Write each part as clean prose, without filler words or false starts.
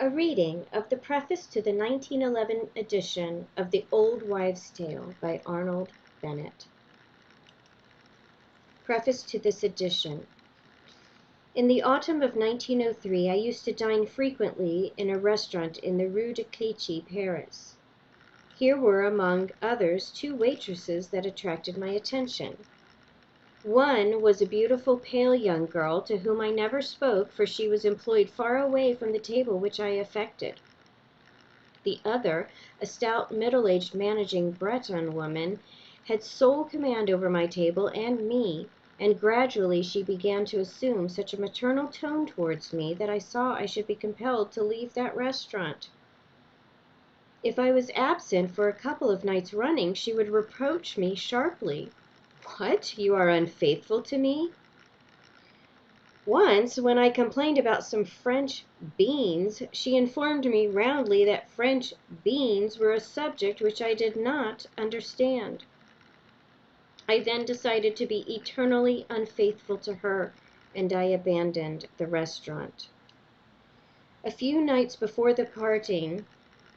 A reading of the preface to the 1911 edition of The Old Wives' Tale by Arnold Bennett. Preface to this edition. In the autumn of 1903, I used to dine frequently in a restaurant in the Rue de Clichy, Paris. Here were, among others, two waitresses that attracted my attention. One was a beautiful, pale young girl to whom I never spoke, for she was employed far away from the table which I affected. The other, a stout, middle-aged, managing Breton woman, had sole command over my table and me, and gradually she began to assume such a maternal tone towards me that I saw I should be compelled to leave that restaurant. If I was absent for a couple of nights running, she would reproach me sharply. "What, you are unfaithful to me?" Once, when I complained about some French beans, she informed me roundly that French beans were a subject which I did not understand. I then decided to be eternally unfaithful to her, and I abandoned the restaurant. A few nights before the parting,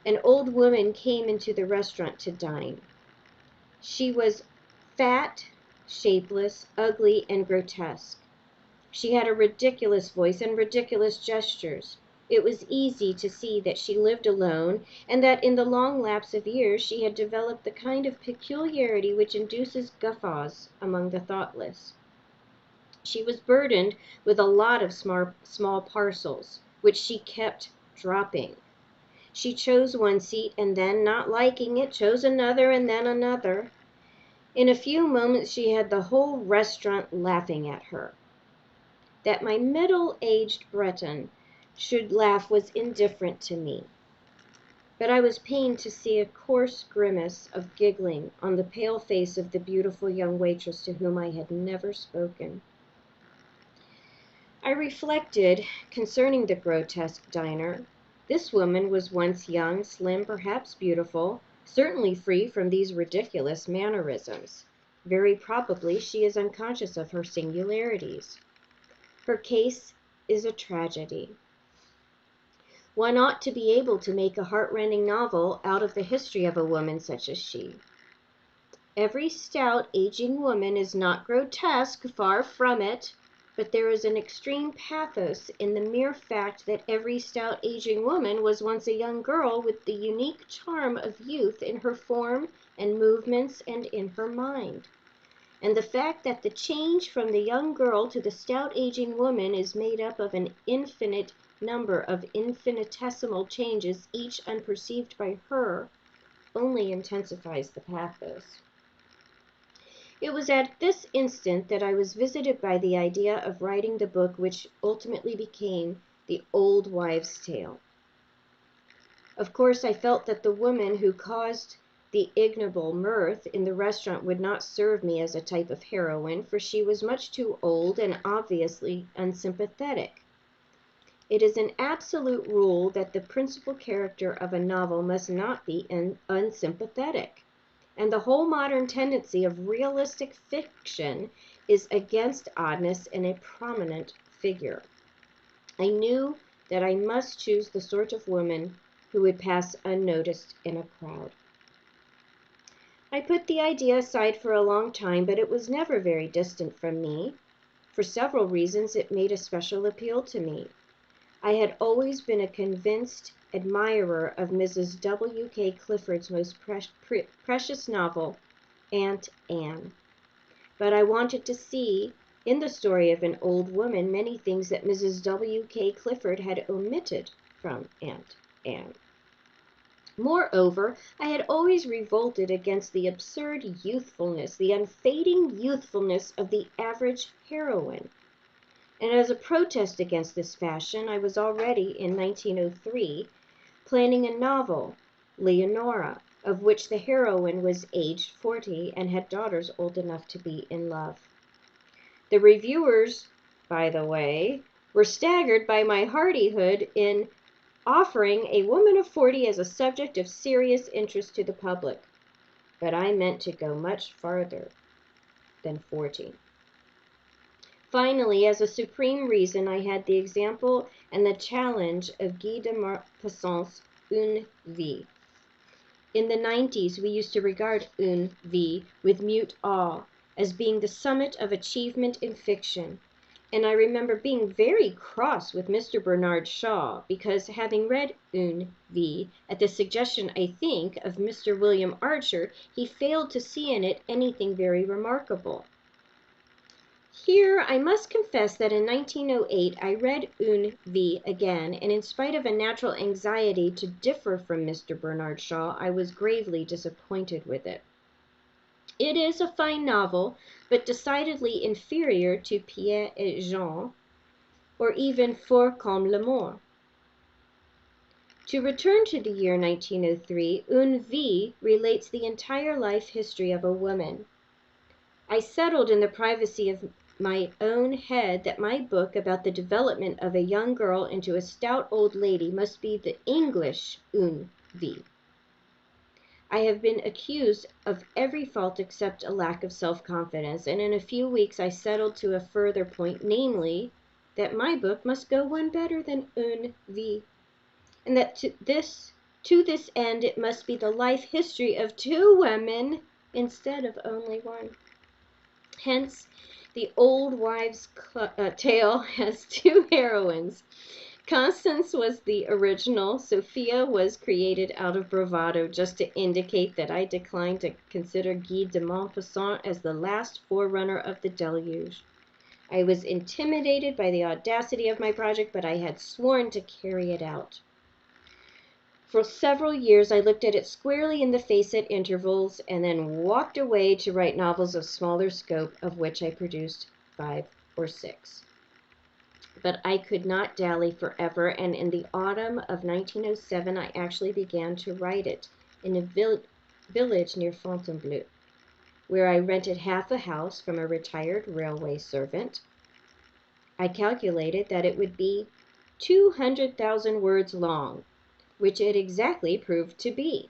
an old woman came into the restaurant to dine. She was fat, shapeless, ugly, and grotesque. She had a ridiculous voice and ridiculous gestures. It was easy to see that she lived alone, and that in the long lapse of years she had developed the kind of peculiarity which induces guffaws among the thoughtless. She was burdened with a lot of small parcels, which she kept dropping. She chose one seat, and then, not liking it, chose another, and then another. In a few moments she had the whole restaurant laughing at her. That my middle-aged Breton should laugh was indifferent to me, but I was pained to see a coarse grimace of giggling on the pale face of the beautiful young waitress to whom I had never spoken. I reflected concerning the grotesque diner. This woman was once young, slim, perhaps beautiful, certainly free from these ridiculous mannerisms. Very probably she is unconscious of her singularities. Her case is a tragedy. One ought to be able to make a heart-rending novel out of the history of a woman such as she. Every stout, aging woman is not grotesque, far from it, but there is an extreme pathos in the mere fact that every stout, aging woman was once a young girl with the unique charm of youth in her form and movements and in her mind. And the fact that the change from the young girl to the stout aging woman is made up of an infinite number of infinitesimal changes, each unperceived by her, only intensifies the pathos. It was at this instant that I was visited by the idea of writing the book which ultimately became The Old Wives' Tale. Of course, I felt that the woman who caused the ignoble mirth in the restaurant would not serve me as a type of heroine, for she was much too old and obviously unsympathetic. It is an absolute rule that the principal character of a novel must not be unsympathetic, and the whole modern tendency of realistic fiction is against oddness in a prominent figure. I knew that I must choose the sort of woman who would pass unnoticed in a crowd. I put the idea aside for a long time, but it was never very distant from me. For several reasons it made a special appeal to me. I had always been a convinced admirer of Mrs. W. K. Clifford's most precious novel, Aunt Anne. But I wanted to see in the story of an old woman many things that Mrs. W. K. Clifford had omitted from Aunt Anne. Moreover, I had always revolted against the absurd youthfulness, the unfading youthfulness of the average heroine. And as a protest against this fashion, I was already, in 1903, planning a novel, Leonora, of which the heroine was aged 40 and had daughters old enough to be in love. The reviewers, by the way, were staggered by my hardihood in offering a woman of 40 as a subject of serious interest to the public. But I meant to go much farther than 40. Finally, as a supreme reason, I had the example and the challenge of Guy de Maupassant's Une Vie. In the 90s, we used to regard Une Vie with mute awe as being the summit of achievement in fiction. And I remember being very cross with Mr. Bernard Shaw because, having read Une Vie at the suggestion, I think, of Mr. William Archer, he failed to see in it anything very remarkable. Here, I must confess that in 1908 I read Une Vie again, and in spite of a natural anxiety to differ from Mr. Bernard Shaw, I was gravely disappointed with it. It is a fine novel, but decidedly inferior to Pierre et Jean, or even Fort comme l'amour. To return to the year 1903, Une Vie relates the entire life history of a woman. I settled in the privacy of my own head that my book about the development of a young girl into a stout old lady must be the English Une Vie. I have been accused of every fault except a lack of self-confidence, and in a few weeks I settled to a further point, namely, that my book must go one better than Une Vie, and that to this end it must be the life history of two women instead of only one. Hence, the old wives' tale has two heroines. Constance was the original. Sophia was created out of bravado, just to indicate that I declined to consider Guy de Maupassant as the last forerunner of the deluge. I was intimidated by the audacity of my project, but I had sworn to carry it out. For several years I looked at it squarely in the face at intervals, and then walked away to write novels of smaller scope, of which I produced 5 or 6. But I could not dally forever, and in the autumn of 1907 I actually began to write it in a village near Fontainebleau, where I rented half a house from a retired railway servant. I calculated that it would be 200,000 words long, which it exactly proved to be.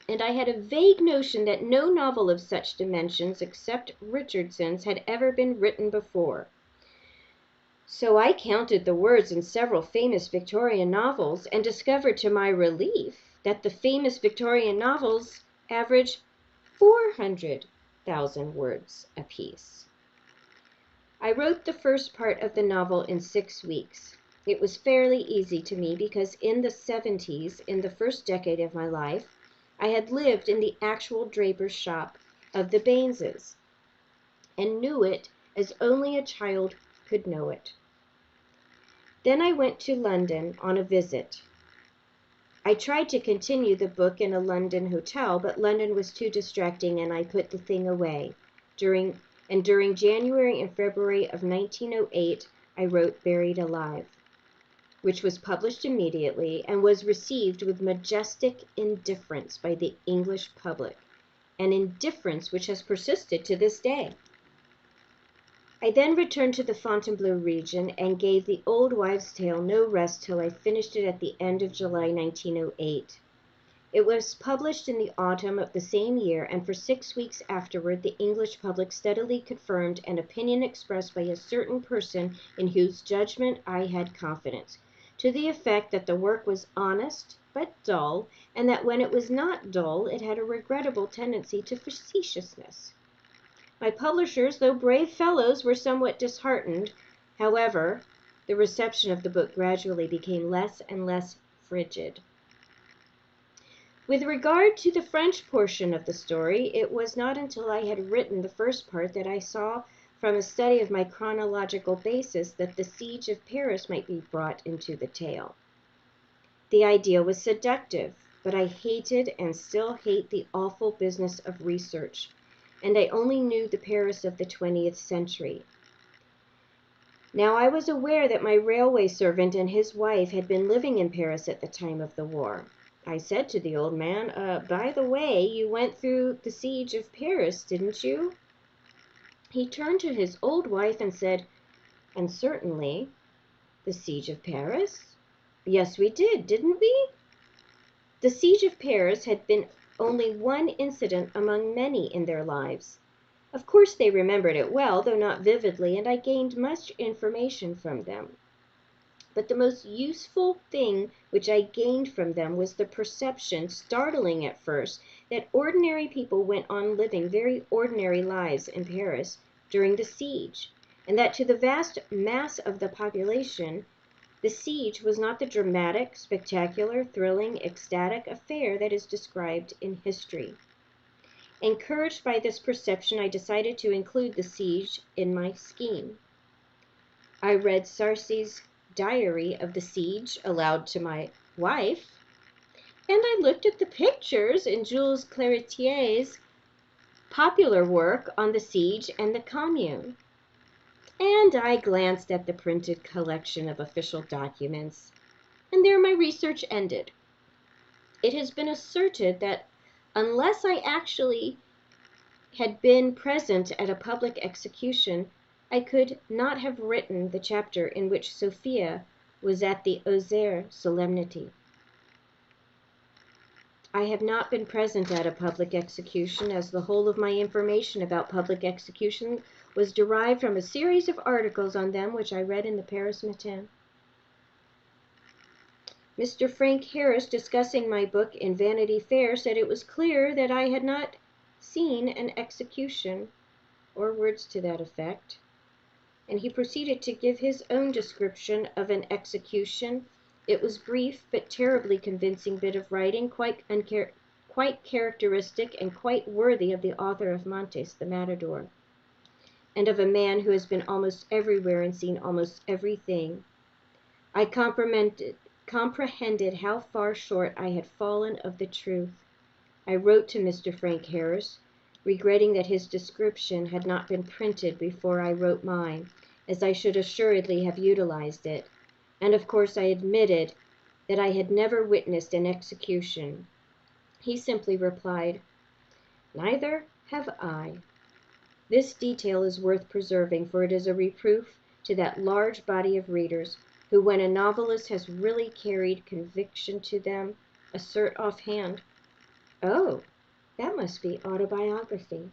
And I had a vague notion that no novel of such dimensions except Richardson's had ever been written before. So I counted the words in several famous Victorian novels and discovered to my relief that the famous Victorian novels average 400,000 words apiece. I wrote the first part of the novel in 6 weeks. It was fairly easy to me because in the 70s, in the first decade of my life, I had lived in the actual draper's shop of the Baineses and knew it as only a child could know it. Then I went to London on a visit. I tried to continue the book in a London hotel, but London was too distracting and I put the thing away. During January and February of 1908, I wrote Buried Alive, which was published immediately and was received with majestic indifference by the English public, an indifference which has persisted to this day. I then returned to the Fontainebleau region and gave The Old Wives' Tale no rest till I finished it at the end of July 1908. It was published in the autumn of the same year, and for 6 weeks afterward the English public steadily confirmed an opinion expressed by a certain person in whose judgment I had confidence, to the effect that the work was honest but dull, and that when it was not dull it had a regrettable tendency to facetiousness. My publishers, though brave fellows, were somewhat disheartened. However, the reception of the book gradually became less and less frigid. With regard to the French portion of the story, it was not until I had written the first part that I saw from a study of my chronological basis that the siege of Paris might be brought into the tale. The idea was seductive, but I hated and still hate the awful business of research, and I only knew the Paris of the 20th century. Now I was aware that my railway servant and his wife had been living in Paris at the time of the war. I said to the old man, by the way, you went through the siege of Paris, didn't you? He turned to his old wife and said, and certainly, the siege of Paris? Yes, we did, didn't we? The siege of Paris had been only one incident among many in their lives. Of course they remembered it well, though not vividly, and I gained much information from them. But the most useful thing which I gained from them was the perception, startling at first, that ordinary people went on living very ordinary lives in Paris during the siege, and that to the vast mass of the population, the siege was not the dramatic, spectacular, thrilling, ecstatic affair that is described in history. Encouraged by this perception, I decided to include the siege in my scheme. I read Sarcey's diary of the siege aloud to my wife, and I looked at the pictures in Jules Claretier's popular work on the siege and the Commune. And I glanced at the printed collection of official documents, and there my research ended. It has been asserted that unless I actually had been present at a public execution, I could not have written the chapter in which Sophia was at the Auxerre solemnity. I have not been present at a public execution, as the whole of my information about public execution was derived from a series of articles on them which I read in the Paris Matin. Mr. Frank Harris, discussing my book in Vanity Fair, said it was clear that I had not seen an execution, or words to that effect, and he proceeded to give his own description of an execution. It was brief but terribly convincing bit of writing, quite characteristic and quite worthy of the author of Montes, the Matador, and of a man who has been almost everywhere and seen almost everything. I comprehended how far short I had fallen of the truth. I wrote to Mr. Frank Harris, regretting that his description had not been printed before I wrote mine, as I should assuredly have utilized it, and of course I admitted that I had never witnessed an execution. He simply replied, "Neither have I." This detail is worth preserving, for it is a reproof to that large body of readers who, when a novelist has really carried conviction to them, assert offhand, "Oh, that must be autobiography."